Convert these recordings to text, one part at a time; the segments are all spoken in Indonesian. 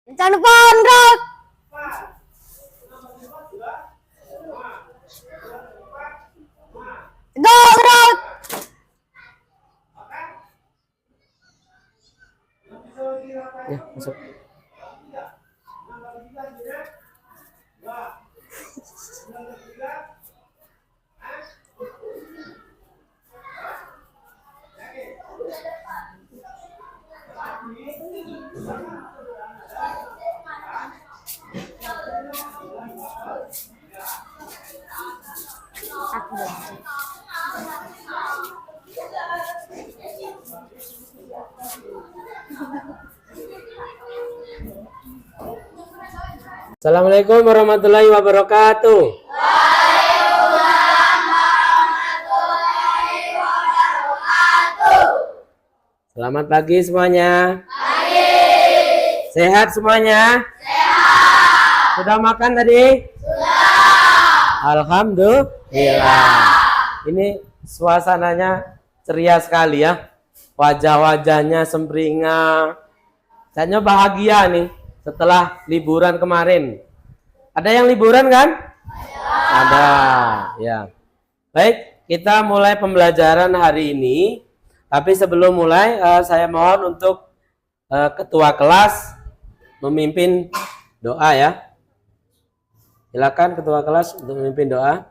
Jangan lupa gerak. Gerak. Ya, masuk. Assalamualaikum warahmatullahi wabarakatuh. Selamat pagi semuanya. Pagi. Sehat semuanya? Sehat. Sudah makan tadi? Sudah. Alhamdulillah. Ini suasananya ceria sekali ya. Wajah-wajahnya sempringah. Kayaknya bahagia nih setelah liburan kemarin. Ada yang liburan kan? Ada. Ya. Baik, kita mulai pembelajaran hari ini. Tapi sebelum mulai, saya mohon untuk ketua kelas memimpin doa ya. Silakan ketua kelas untuk memimpin doa.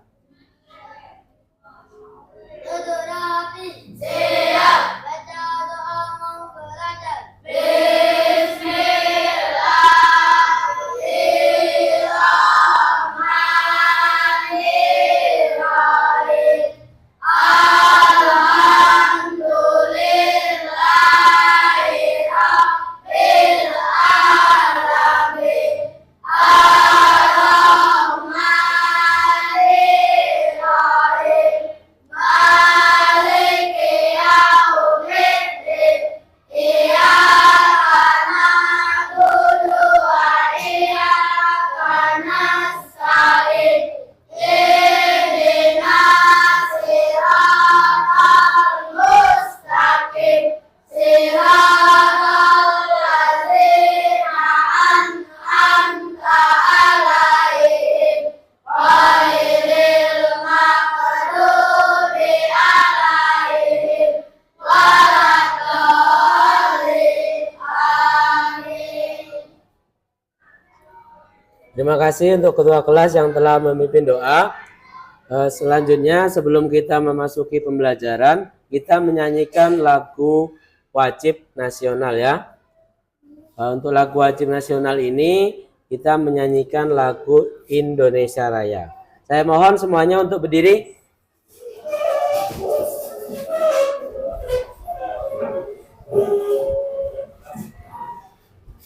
Terima kasih untuk ketua kelas yang telah memimpin doa. Selanjutnya sebelum kita memasuki pembelajaran, kita menyanyikan lagu wajib nasional ya. Untuk lagu wajib nasional ini kita menyanyikan lagu Indonesia Raya. Saya mohon semuanya untuk berdiri.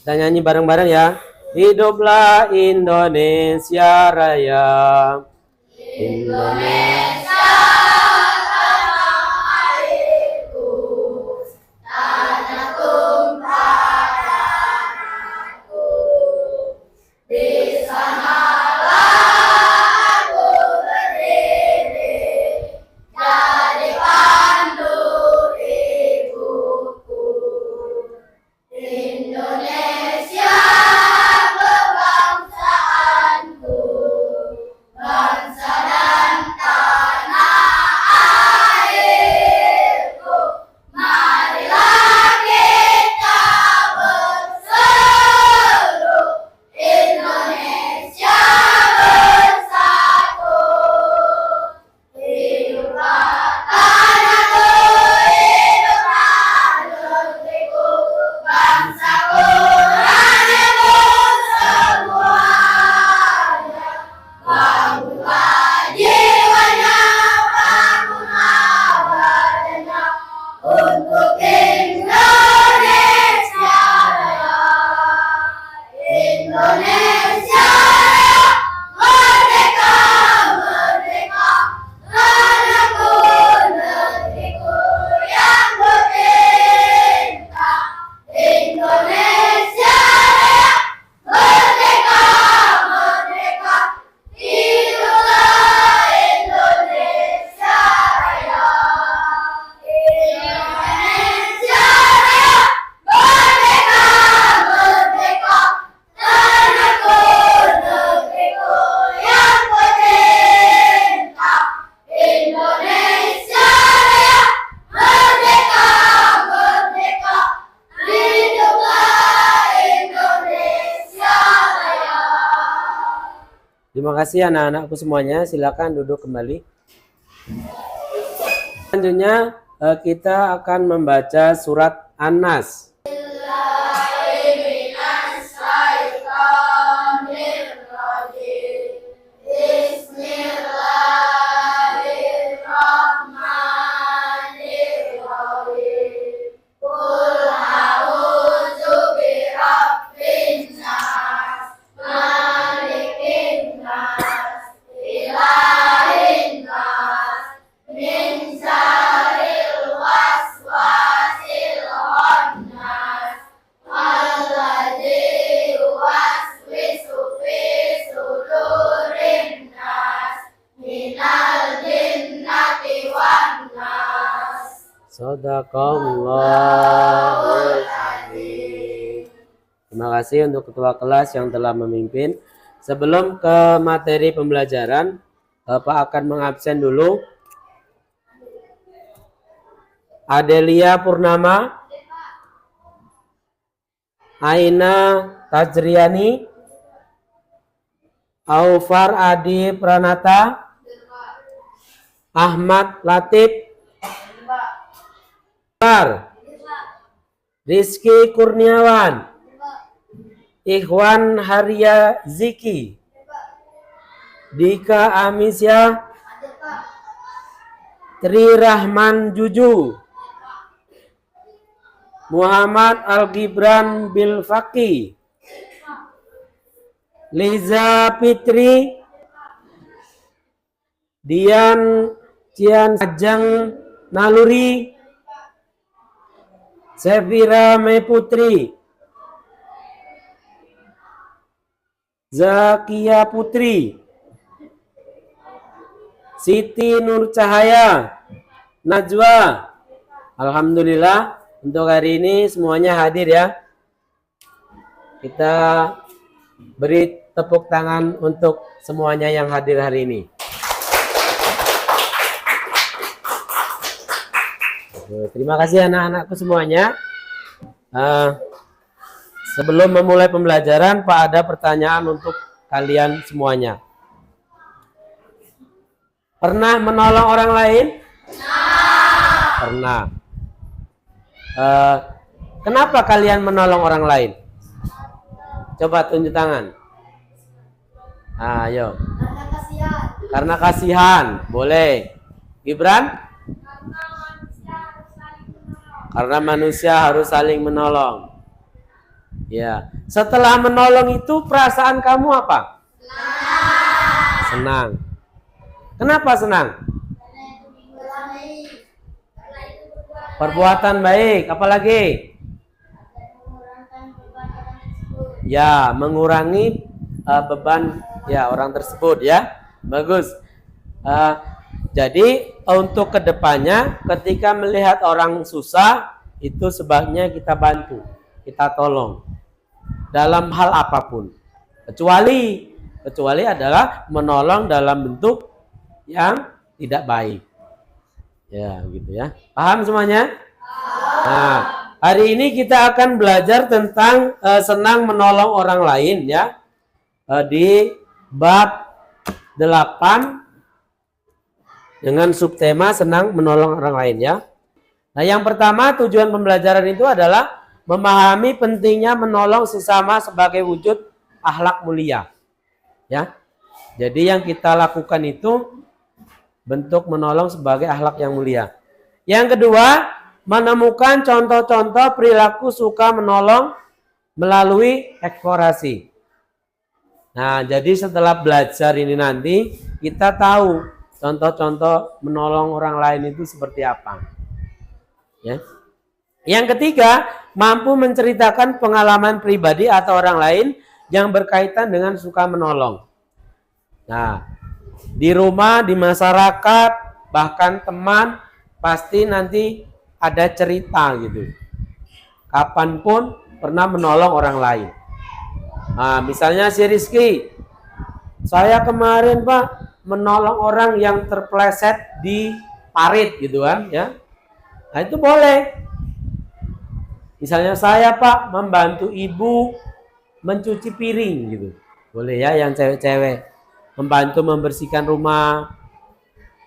Kita nyanyi bareng-bareng ya. Hiduplah Indonesia Raya. Indonesia tanah airku, tanah tumpah darahku. Di sanalah aku berdiri, jadi pandu ibuku. Indonesia bangsa dan tanah Terima kasih anak-anakku semuanya. Silakan duduk kembali. Selanjutnya kita akan membaca surat An-Nas. Sadaqallahul Azim. Terima kasih untuk ketua kelas yang telah memimpin. Sebelum ke materi pembelajaran, Bapak akan mengabsen dulu. Adelia Purnama, Aina Tajriani, Aufar Adi Pranata, Ahmad Latif, Rizky Kurniawan, Ikhwan Haria Ziki, Dika Amisya, Tri Rahman Juju, Muhammad Al-Gibran Bilfaki, Liza Fitri, Dian Cian Ajeng Naluri, Sefira Meputri, Zakia Putri, Siti Nur Cahaya, Najwa. Alhamdulillah untuk hari ini semuanya hadir ya. Kita beri tepuk tangan untuk semuanya yang hadir hari ini. Terima kasih anak-anakku semuanya. Sebelum memulai pembelajaran, Pak, ada pertanyaan untuk kalian semuanya. Pernah menolong orang lain? Pernah. Kenapa kalian menolong orang lain? Coba tunjuk tangan. Ayo. Karena kasihan. Boleh. Gibran? Karena manusia harus saling menolong. Ya. Setelah menolong itu perasaan kamu apa? Senang. Kenapa senang? Perbuatan baik. Apalagi? Ya, mengurangi beban ya orang tersebut ya. Bagus. Jadi untuk kedepannya ketika melihat orang susah itu sebaiknya kita bantu, kita tolong dalam hal apapun. Kecuali adalah menolong dalam bentuk yang tidak baik. Ya, gitu ya. Paham semuanya? Nah, hari ini kita akan belajar tentang senang menolong orang lain ya. Di bab 8 dengan subtema senang menolong orang lain ya. Nah, yang pertama tujuan pembelajaran itu adalah memahami pentingnya menolong sesama sebagai wujud akhlak mulia. Ya. Jadi yang kita lakukan itu bentuk menolong sebagai akhlak yang mulia. Yang kedua, menemukan contoh-contoh perilaku suka menolong melalui eksplorasi. Nah, jadi setelah belajar ini nanti kita tahu contoh-contoh menolong orang lain itu seperti apa. Ya. Yang ketiga, mampu menceritakan pengalaman pribadi atau orang lain yang berkaitan dengan suka menolong. Nah, di rumah, di masyarakat, bahkan teman, pasti nanti ada cerita gitu. Kapanpun pernah menolong orang lain. Nah, misalnya si Rizky, saya kemarin Pak menolong orang yang terpleset di parit gitu kan ya. Nah, itu boleh. Misalnya saya Pak membantu ibu mencuci piring gitu. Boleh ya yang cewek-cewek. membantu membersihkan rumah.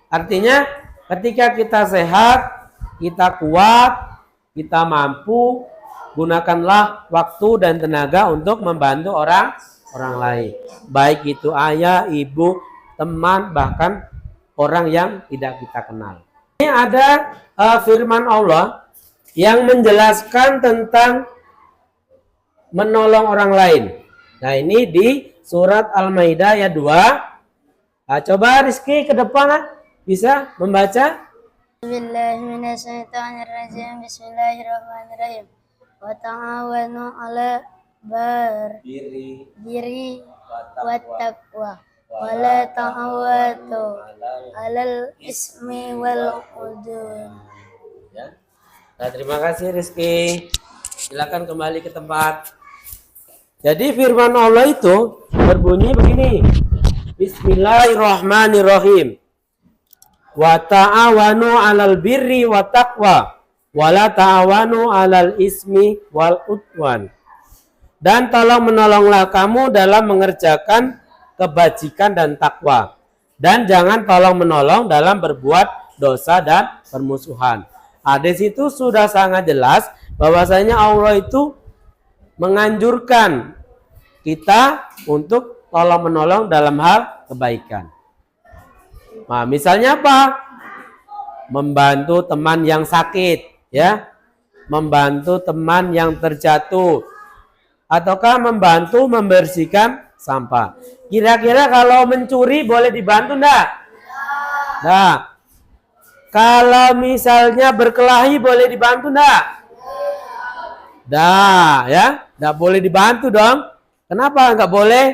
Artinya ketika kita sehat, kita kuat, kita mampu, gunakanlah waktu dan tenaga untuk membantu orang lain. Baik itu ayah, ibu, teman, bahkan orang yang tidak kita kenal. Ini ada firman Allah yang menjelaskan tentang menolong orang lain. Nah, ini di surat Al-Maidah ayat 2. Nah, coba Rizky ke depan bisa membaca. Bismillahirrahmanirrahim. Wa ta'awanu 'ala birri wat taqwa wa la ta'awatu 'alal ismi wal udwan. Ya. Nah, terima kasih Rizky. Silakan kembali ke tempat. Jadi firman Allah itu berbunyi begini. Bismillahirrahmanirrahim. Wa ta'awanu 'alal birri wa taqwa wa la ta'awanu 'alal ismi wal udwan. Dan tolong menolonglah kamu dalam mengerjakan kebajikan dan takwa. Dan jangan tolong menolong dalam berbuat dosa dan permusuhan. Di situ sudah sangat jelas bahwasanya Allah itu menganjurkan kita untuk tolong menolong dalam hal kebaikan. Nah, misalnya apa? Membantu teman yang sakit, ya. Membantu teman yang terjatuh. Ataukah membantu membersihkan sampah. Kira-kira kalau mencuri boleh dibantu enggak? Nah, kalau misalnya berkelahi boleh dibantu enggak? Dah, ya, enggak boleh dibantu dong. Kenapa enggak boleh?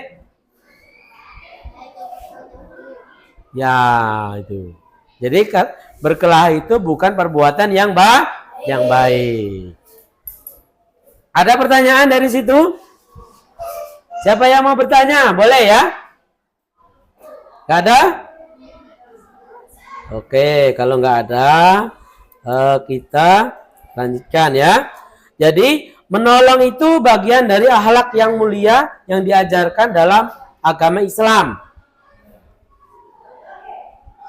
Ya, itu. Jadi berkelahi itu bukan perbuatan yang baik. Ada pertanyaan dari situ? Siapa yang mau bertanya? Boleh ya? Gak ada? Oke, kalau nggak ada, kita lanjutkan ya. Jadi menolong itu bagian dari akhlak yang mulia yang diajarkan dalam agama Islam.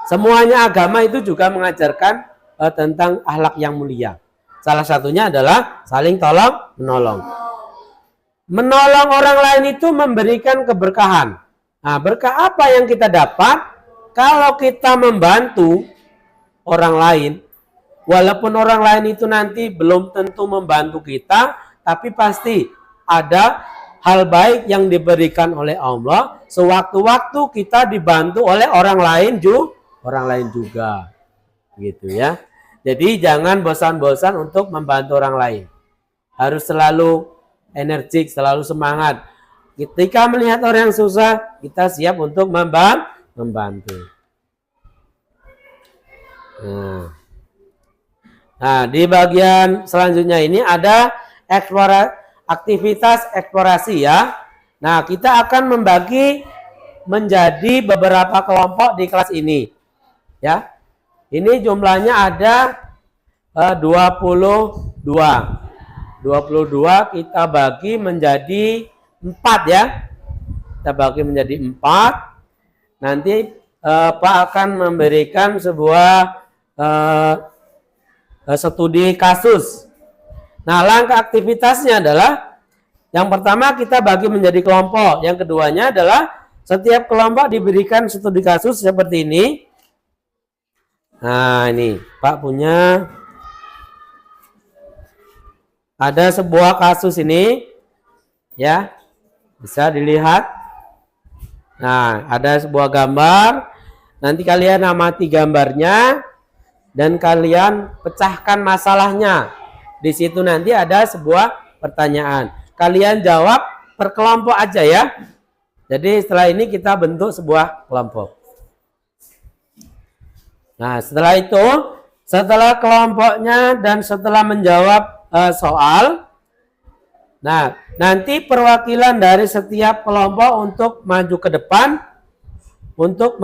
Semuanya agama itu juga mengajarkan tentang akhlak yang mulia. Salah satunya adalah saling tolong menolong. Menolong orang lain itu memberikan keberkahan. Nah, berkah apa yang kita dapat kalau kita membantu orang lain? Walaupun orang lain itu nanti belum tentu membantu kita, tapi pasti ada hal baik yang diberikan oleh Allah. Sewaktu-waktu kita dibantu oleh orang lain juga, gitu ya. Jadi jangan bosan-bosan untuk membantu orang lain. Harus selalu energik, selalu semangat. Ketika melihat orang yang susah, kita siap untuk membantu. Nah, di bagian selanjutnya ini ada aktivitas eksplorasi ya. Nah, kita akan membagi menjadi beberapa kelompok di kelas ini. Ya. Ini jumlahnya ada 22. 22 kita bagi menjadi 4 ya. Kita bagi menjadi 4. Nanti Pak akan memberikan sebuah studi kasus. Nah, langkah aktivitasnya adalah yang pertama kita bagi menjadi kelompok. Yang keduanya adalah setiap kelompok diberikan studi kasus seperti ini. Nah, ini Pak punya ada sebuah kasus ini ya, bisa dilihat. Nah, ada sebuah gambar. Nanti kalian amati gambarnya dan kalian pecahkan masalahnya. Di situ nanti ada sebuah pertanyaan. Kalian jawab per kelompok aja ya. Jadi setelah ini kita bentuk sebuah kelompok. Nah, setelah itu, setelah kelompoknya dan setelah menjawab soal, nah, nanti perwakilan dari setiap kelompok untuk maju ke depan untuk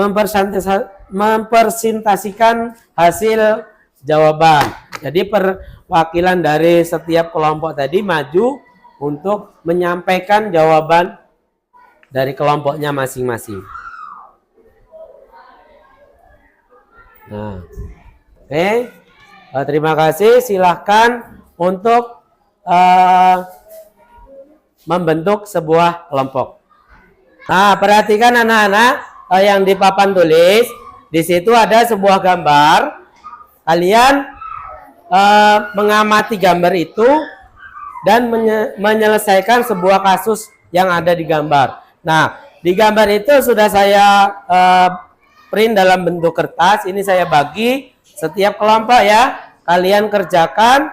mempresentasikan hasil jawaban. Jadi perwakilan dari setiap kelompok tadi maju untuk menyampaikan jawaban dari kelompoknya masing-masing. Nah, oke. Terima kasih. Silahkan untuk membentuk sebuah kelompok. Nah, perhatikan anak-anak yang di papan tulis. Di situ ada sebuah gambar. Kalian mengamati gambar itu dan menyelesaikan sebuah kasus yang ada di gambar. Nah, di gambar itu sudah saya print dalam bentuk kertas. Ini saya bagi setiap kelompok ya. Kalian kerjakan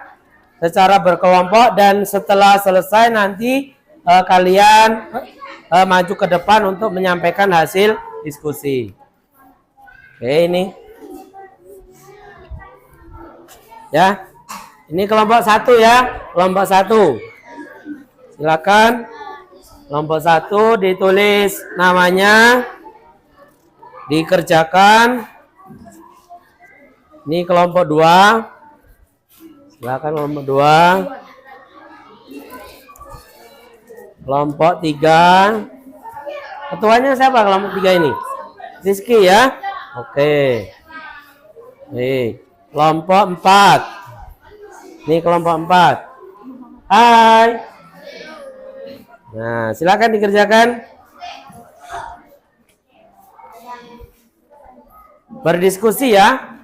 secara berkelompok dan setelah selesai nanti kalian maju ke depan untuk menyampaikan hasil diskusi. Oke, ini ya. Ini kelompok 1 ya, kelompok 1. Silakan. Kelompok 1 ditulis namanya, dikerjakan. Ini kelompok 2. Silakan kelompok 2. Kelompok 3. Ketuanya siapa kelompok 3 ini? Rizky ya. Oke. Kelompok 4. Ini kelompok 4. Hai. Nah, silakan dikerjakan. Berdiskusi ya.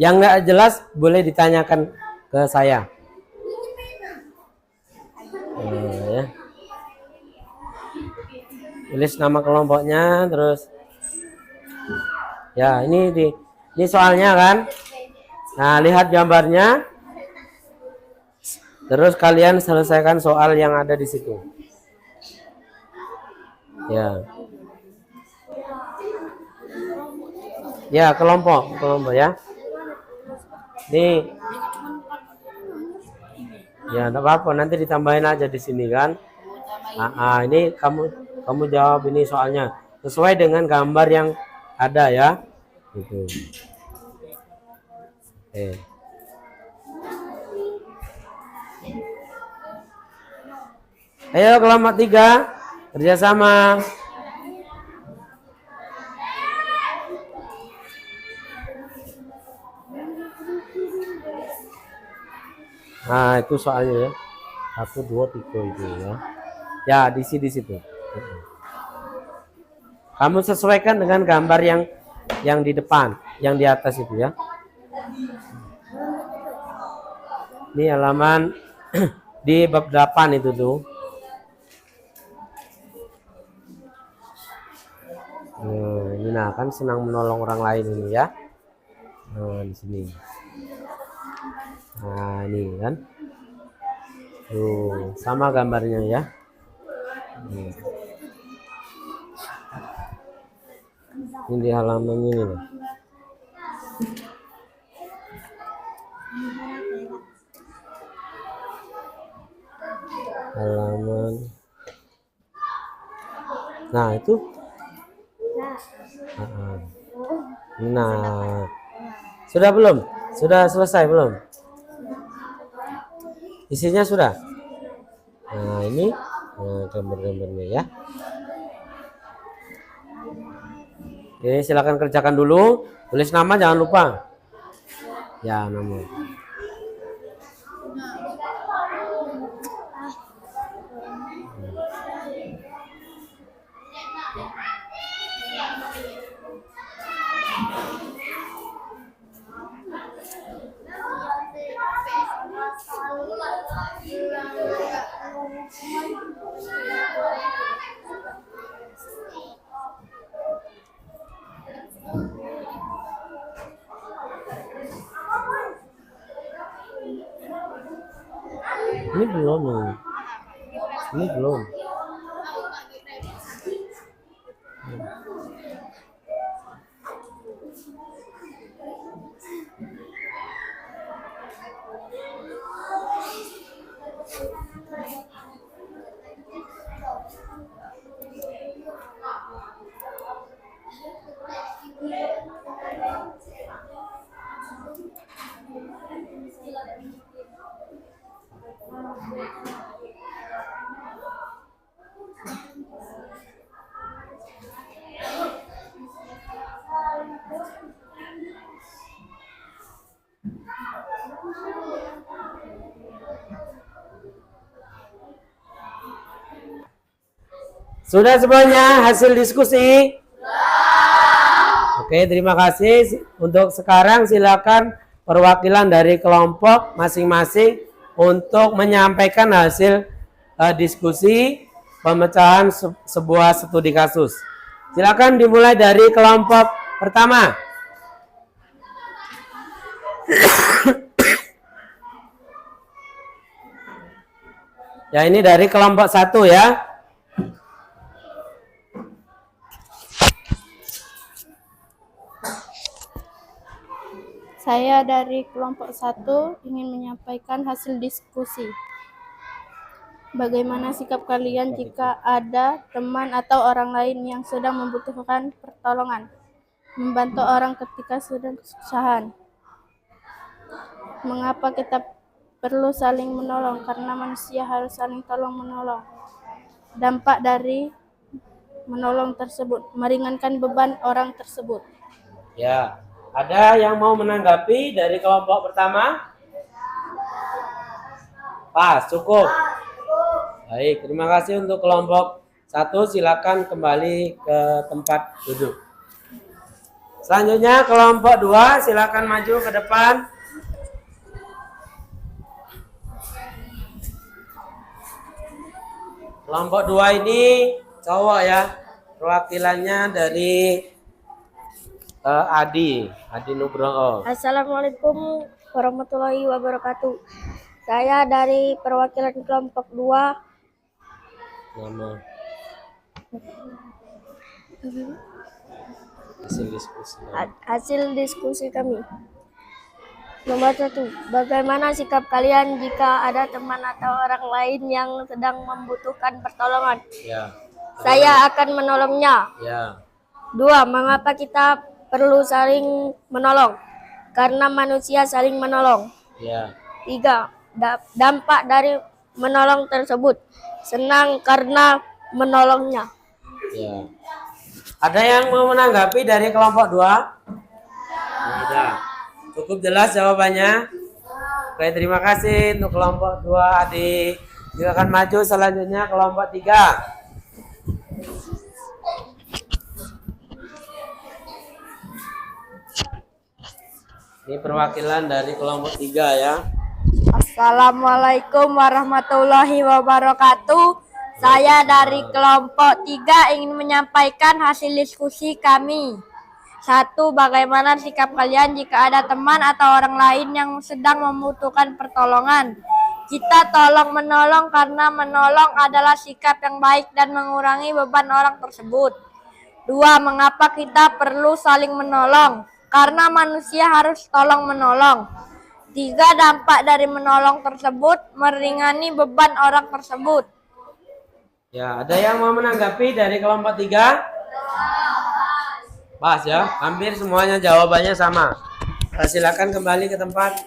Yang nggak jelas boleh ditanyakan ke saya. Ya. Tulis nama kelompoknya, terus ya ini soalnya kan. Nah, lihat gambarnya, terus kalian selesaikan soal yang ada di situ. Ya, ya kelompok ya. Nih, ya enggak apa-apa, nanti ditambahin aja di sini kan. Ini kamu jawab ini soalnya sesuai dengan gambar yang ada ya. Gitu. Ayo kelompok 3 kerjasama. Nah, itu soalnya ya. 1, 2, 3 itu ya. Ya, di situ. Kamu sesuaikan dengan gambar yang di depan, yang di atas itu ya. Ini halaman di bab 8 itu tuh. Ini kan senang menolong orang lain ini ya. Nah, di sini. Nah, ini kan. Tuh, sama gambarnya ya. Ini di halaman ini loh. Halaman. Nah, itu. Nah. Sudah belum? Sudah selesai belum? Isinya sudah. Nah, ini gambar-gambarnya ya. Oke, silakan kerjakan dulu. Tulis nama jangan lupa. Ya, nama. Ini belum. Ini belum. Sudah semuanya hasil diskusi? Oke, terima kasih. Untuk sekarang silakan perwakilan dari kelompok masing-masing untuk menyampaikan hasil diskusi pemecahan sebuah studi kasus. Silakan dimulai dari kelompok pertama. Ya, ini dari kelompok 1 ya. Saya dari kelompok 1 ingin menyampaikan hasil diskusi. Bagaimana sikap kalian jika ada teman atau orang lain yang sedang membutuhkan pertolongan? Membantu orang ketika sedang kesusahan. Mengapa kita perlu saling menolong? Karena manusia harus saling tolong menolong. Dampak dari menolong tersebut meringankan beban orang tersebut. Ya, ada yang mau menanggapi dari kelompok pertama? Pas, cukup. Baik, terima kasih untuk kelompok 1. Silakan kembali ke tempat duduk. Selanjutnya kelompok 2, silakan maju ke depan. Kelompok 2 ini cowok ya. Perwakilannya dari Adi Nugroho. Assalamualaikum warahmatullahi wabarakatuh. Saya dari perwakilan kelompok 2. Nama hasil diskusi. Hasil diskusi kami. Nomor 1. Bagaimana sikap kalian jika ada teman atau orang lain yang sedang membutuhkan pertolongan? Ya. Saya akan menolongnya. Ya. 2. Mengapa kita perlu saling menolong? Karena manusia saling menolong. Ya. 3. Dampak dari menolong tersebut. Senang karena menolongnya. Ya. Ada yang mau menanggapi dari kelompok 2? Tidak. Cukup jelas jawabannya. Oke, terima kasih untuk kelompok 2 Adi. Silakan maju selanjutnya kelompok 3. Ini perwakilan dari kelompok 3 ya. Assalamualaikum warahmatullahi wabarakatuh. Saya dari kelompok 3 ingin menyampaikan hasil diskusi kami. 1. Bagaimana sikap kalian jika ada teman atau orang lain yang sedang membutuhkan pertolongan? Kita tolong menolong karena menolong adalah sikap yang baik dan mengurangi beban orang tersebut. 2. Mengapa kita perlu saling menolong? Karena manusia harus tolong menolong. 3. Dampak dari menolong tersebut meringani beban orang tersebut. Ya, ada yang mau menanggapi dari kelompok 3? Pas ya, hampir semuanya jawabannya sama. Silakan kembali ke tempat.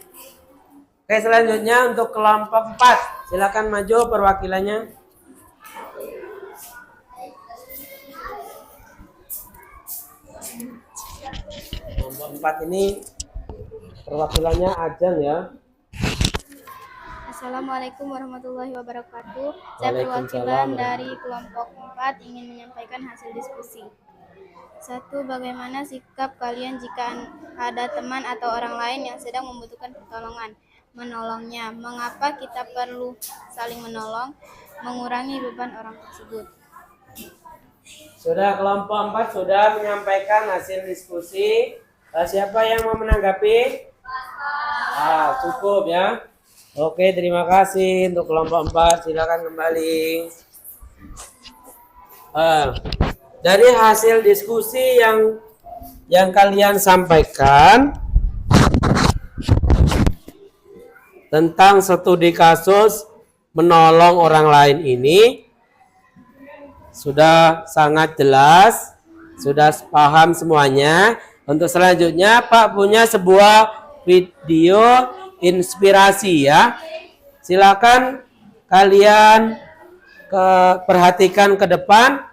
Oke, selanjutnya untuk kelompok 4. Silakan maju perwakilannya. Kelompok 4 ini perwakilannya Ajeng ya. Assalamualaikum warahmatullahi wabarakatuh. Saya perwakilan dari kelompok 4 ingin menyampaikan hasil diskusi. 1. Bagaimana sikap kalian jika ada teman atau orang lain yang sedang membutuhkan pertolongan? Menolongnya. Mengapa kita perlu saling menolong? Mengurangi beban orang tersebut. Sudah kelompok 4 sudah menyampaikan hasil diskusi. Siapa yang mau menanggapi? Cukup ya. Oke, terima kasih untuk kelompok 4. Silakan kembali. Dari hasil diskusi yang kalian sampaikan tentang studi kasus menolong orang lain ini sudah sangat jelas, sudah paham semuanya. Untuk selanjutnya Pak punya sebuah video inspirasi ya. Silakan kalian perhatikan ke depan.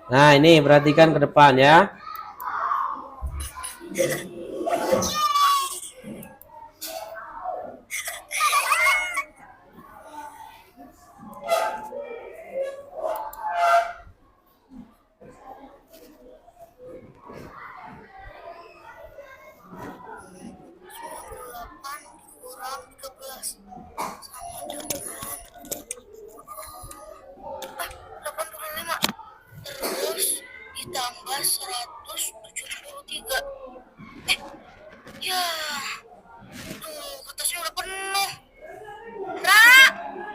Nah, ini perhatikan ke depan ya. Terus ditambah 173. Ya, tuh kertasnya udah penuh. Ra,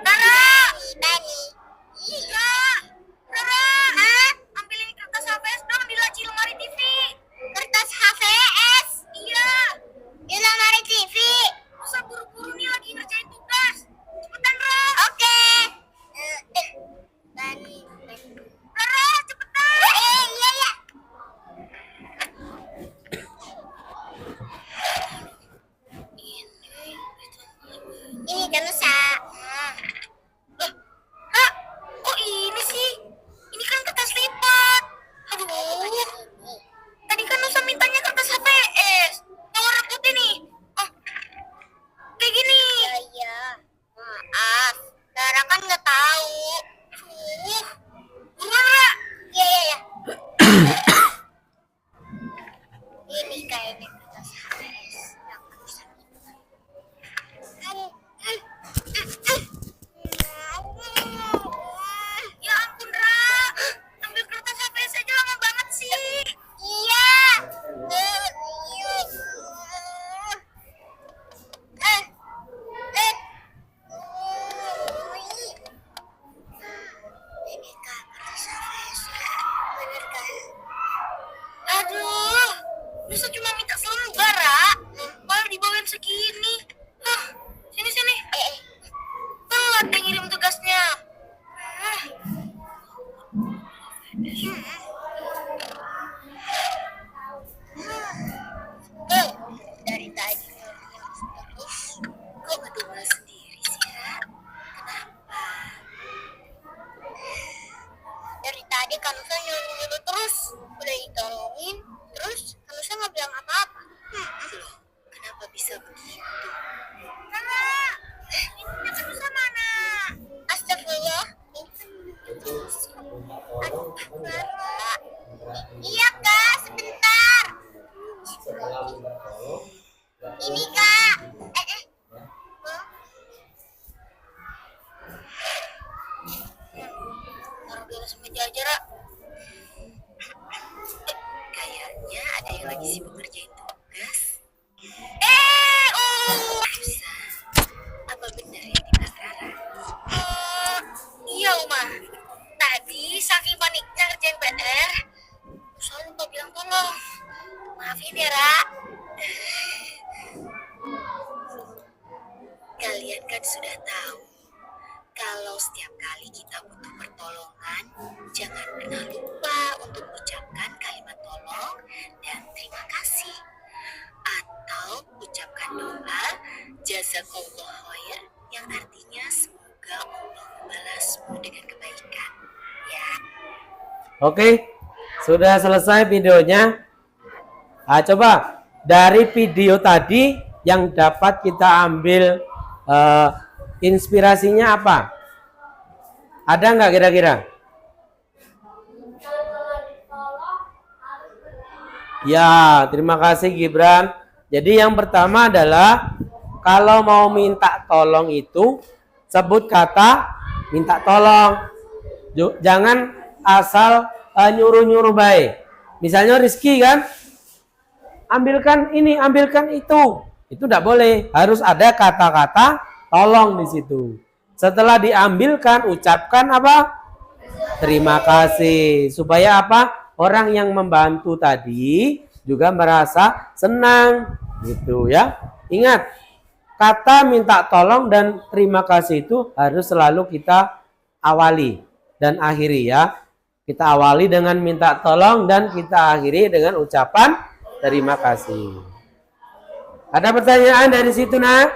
Rara, Bani, iya, Rara, ambil ini kertas HVS dong di laci lemari TV. Kertas HVS? Iya. Di lemari TV. Masa buru-buru nih lagi ngerjain tugas. Cepetan, Ra. Oke. Bani. Rara, cepetan. Iya, iya. Ini kan Nusa. Loh, Ra, kok ini sih? Ini kan kertas lipat. Aduh, tadi kan Nusa mintanya kertas HVS. Yang warna putih nih. Oh, kayak gini. Iya, maaf. Rara kan nggak tahu. Aduh, buruan Ra. Iya, iya, iya. Ini kayaknya kertas HVS yang Nusa minta. Ya ampun, Ra. Ambil kertas HVS aja lama banget sih. Iya. Ini Kak, kertas HVS-nya. Bener kan? Aduh, bisa cuma minta selembar, Ra. Malah dibawain segini. Sini, sini. Telat yang ngirim tugasnya. Dari tadi terus kok ngedumel sendiri sih, Ra? Kenapa? Dari tadi kan Nusa nyuruh terus, udah ditolongin, terus kan Nusa nggak bilang apa-apa. Loh, kenapa bisa begitu? Rara, ini kan Nusa mana? Astagfirullah. Aduh, Rara. Iya Kak, sebentar. Ini Kak. Taruh di atas meja aja, Ra. Kayaknya ada yang lagi sibuk ngerjain tugas. Nusa, apa benar yang dibilang Rara? Iya, Uma. Tadi saking paniknya ngerjain PR, Nusa lupa bilang tolong. Maafin ya, Ra. Kalian kan sudah tahu, kalau setiap kali kita butuh pertolongan, jangan pernah lupa untuk ucapkan kalimat tolong dan terima kasih. Atau ucapkan doa jazakallah khair yang artinya semoga Allah membalasmu dengan kebaikan. Ya. Oke, sudah selesai videonya. Coba dari video tadi yang dapat kita ambil inspirasinya apa? Ada nggak kira-kira? Ya, terima kasih Gibran. Jadi yang pertama adalah kalau mau minta tolong itu sebut kata minta tolong. Jangan asal nyuruh-nyuruh baik. Misalnya Rizky kan, ambilkan ini, ambilkan itu. Itu tidak boleh. Harus ada kata-kata tolong di situ. Setelah diambilkan, ucapkan apa? Terima kasih. Supaya apa? Orang yang membantu tadi juga merasa senang. Gitu ya. Ingat, kata minta tolong dan terima kasih itu harus selalu kita awali dan akhiri ya. Kita awali dengan minta tolong dan kita akhiri dengan ucapan terima kasih. Ada pertanyaan dari situ, Nak?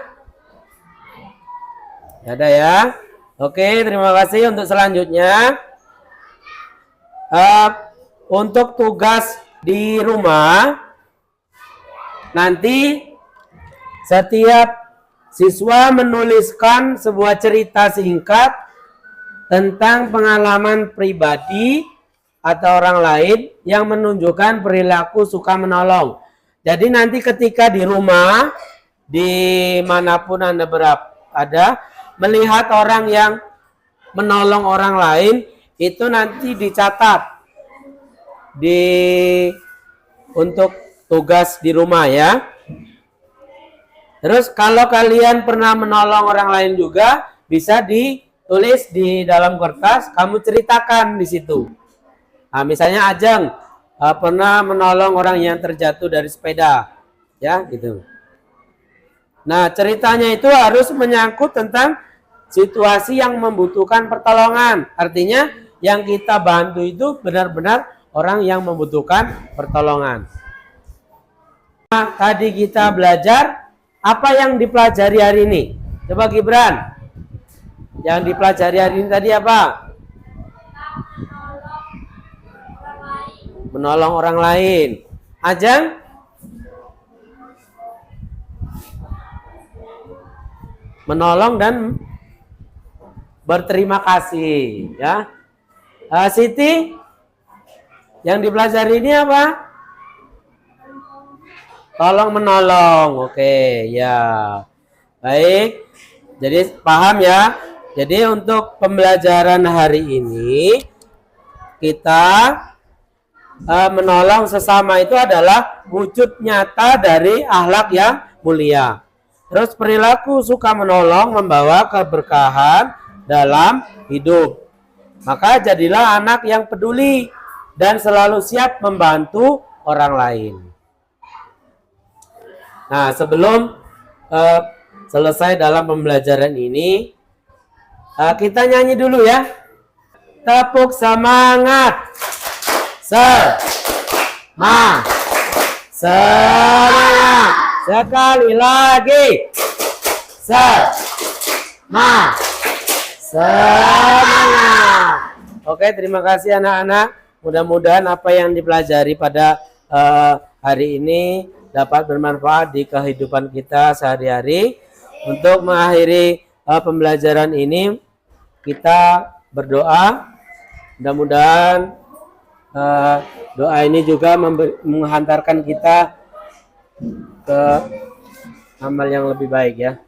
Ada ya? Oke, terima kasih. Untuk selanjutnya, untuk tugas di rumah, nanti setiap siswa menuliskan sebuah cerita singkat tentang pengalaman pribadi atau orang lain yang menunjukkan perilaku suka menolong. Jadi nanti ketika di rumah, dimanapun Anda berada, melihat orang yang menolong orang lain, itu nanti dicatat untuk tugas di rumah ya. Terus kalau kalian pernah menolong orang lain juga, bisa ditulis di dalam kertas, kamu ceritakan di situ. Nah, misalnya Ajeng pernah menolong orang yang terjatuh dari sepeda, ya gitu. Nah, ceritanya itu harus menyangkut tentang situasi yang membutuhkan pertolongan. Artinya yang kita bantu itu benar-benar orang yang membutuhkan pertolongan. Nah, tadi kita belajar apa yang dipelajari hari ini. Coba Gibran, yang dipelajari hari ini tadi apa? Menolong orang lain. Ajeng? Menolong dan berterima kasih, ya. Siti, yang dipelajari ini apa? Tolong menolong. Oke, ya. Baik. Jadi paham ya. Jadi untuk pembelajaran hari ini kita menolong sesama itu adalah wujud nyata dari akhlak yang mulia. Terus perilaku suka menolong membawa keberkahan dalam hidup. Maka jadilah anak yang peduli dan selalu siap membantu orang lain. Nah, sebelum selesai dalam pembelajaran ini, kita nyanyi dulu ya. Tepuk semangat. Semangat. Sekali lagi. Semangat. Oke, terima kasih anak-anak. Mudah-mudahan apa yang dipelajari pada hari ini dapat bermanfaat di kehidupan kita sehari-hari. Untuk mengakhiri pembelajaran ini, kita berdoa. Mudah-mudahan doa ini juga menghantarkan kita ke amal yang lebih baik ya.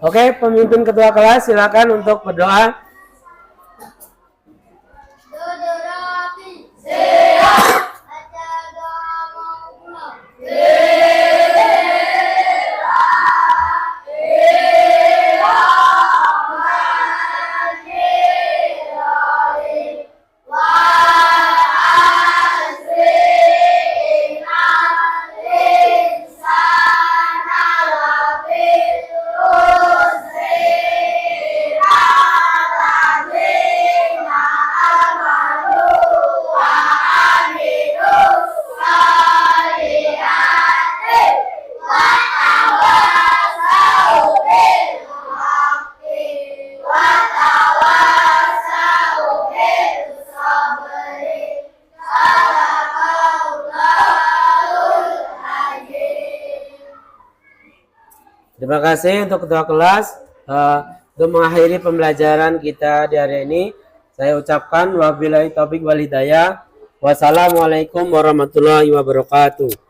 Oke, pemimpin ketua kelas silakan untuk berdoa. Terima kasih untuk ketua kelas. Untuk mengakhiri pembelajaran kita di hari ini, saya ucapkan wabillahi taufik wal hidayah. Wassalamualaikum warahmatullahi wabarakatuh.